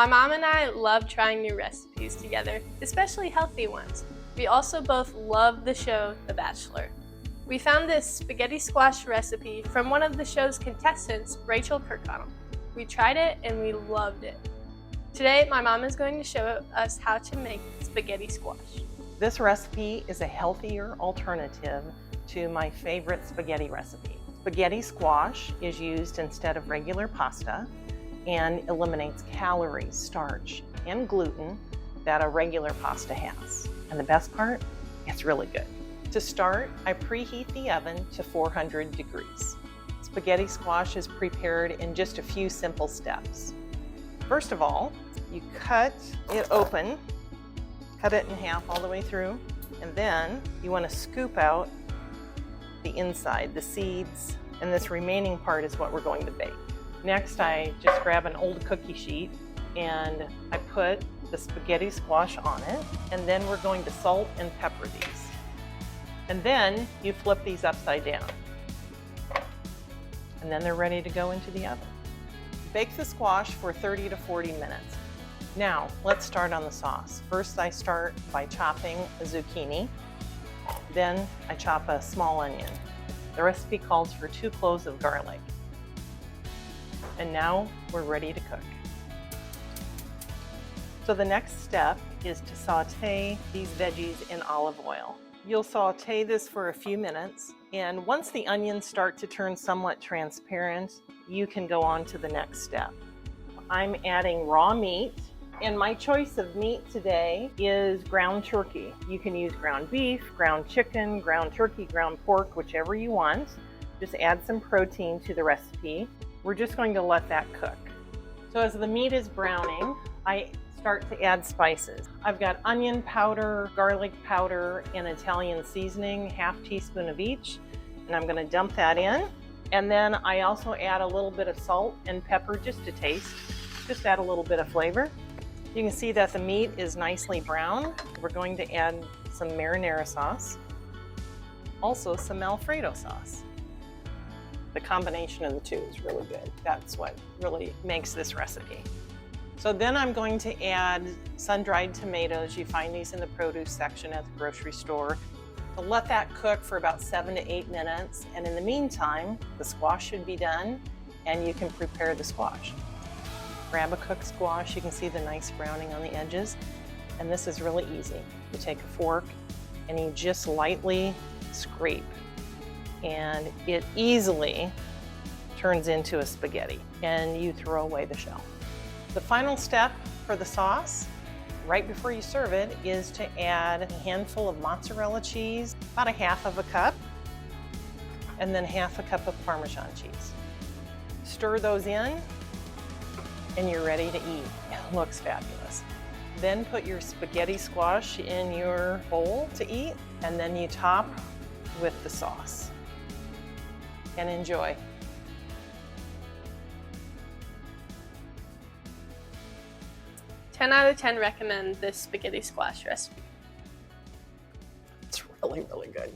My mom and I love trying new recipes together, especially healthy ones. We also both love the show The Bachelor. We found this spaghetti squash recipe from one of the show's contestants, Rachel Kirkconnell. We tried it and we loved it. Today, my mom is going to show us how to make spaghetti squash. This recipe is a healthier alternative to my favorite spaghetti recipe. Spaghetti squash is used instead of regular pasta and eliminates calories, starch, and gluten that a regular pasta has. And the best part, it's really good. To start, I preheat the oven to 400 degrees. Spaghetti squash is prepared in just a few simple steps. First of all, you cut it open, cut it in half all the way through, and then you want to scoop out the inside, the seeds, and this remaining part is what we're going to bake. Next, I just grab an old cookie sheet and I put the spaghetti squash on it, and then we're going to salt and pepper these. And then you flip these upside down. And then they're ready to go into the oven. Bake the squash for 30 to 40 minutes. Now, let's start on the sauce. First, I start by chopping a zucchini. Then I chop a small onion. The recipe calls for 2 cloves of garlic. And now we're ready to cook. So the next step is to saute these veggies in olive oil. You'll saute this for a few minutes, and once the onions start to turn somewhat transparent, you can go on to the next step. I'm adding raw meat, and my choice of meat today is ground turkey. You can use ground beef, ground chicken, ground turkey, ground pork, whichever you want. Just add some protein to the recipe. We're just going to let that cook. So as the meat is browning, I start to add spices. I've got onion powder, garlic powder, and Italian seasoning, ½ teaspoon of each, and I'm going to dump that in. And then I also add a little bit of salt and pepper just to taste, just add a little bit of flavor. You can see that the meat is nicely brown. We're going to add some marinara sauce, also some Alfredo sauce. The combination of the two is really good. That's what really makes this recipe. So then I'm going to add sun-dried tomatoes. You find these in the produce section at the grocery store. So let that cook for about 7 to 8 minutes. And in the meantime, the squash should be done and you can prepare the squash. Grab a cooked squash. You can see the nice browning on the edges. And this is really easy. You take a fork and you just lightly scrape, and it easily turns into a spaghetti, and you throw away the shell. The final step for the sauce, right before you serve it, is to add a handful of mozzarella cheese, about ½ cup, and then ½ cup of Parmesan cheese. Stir those in, and you're ready to eat. It looks fabulous. Then put your spaghetti squash in your bowl to eat, and then you top with the sauce. And enjoy. 10 out of 10 recommend this spaghetti squash recipe. It's really, really good.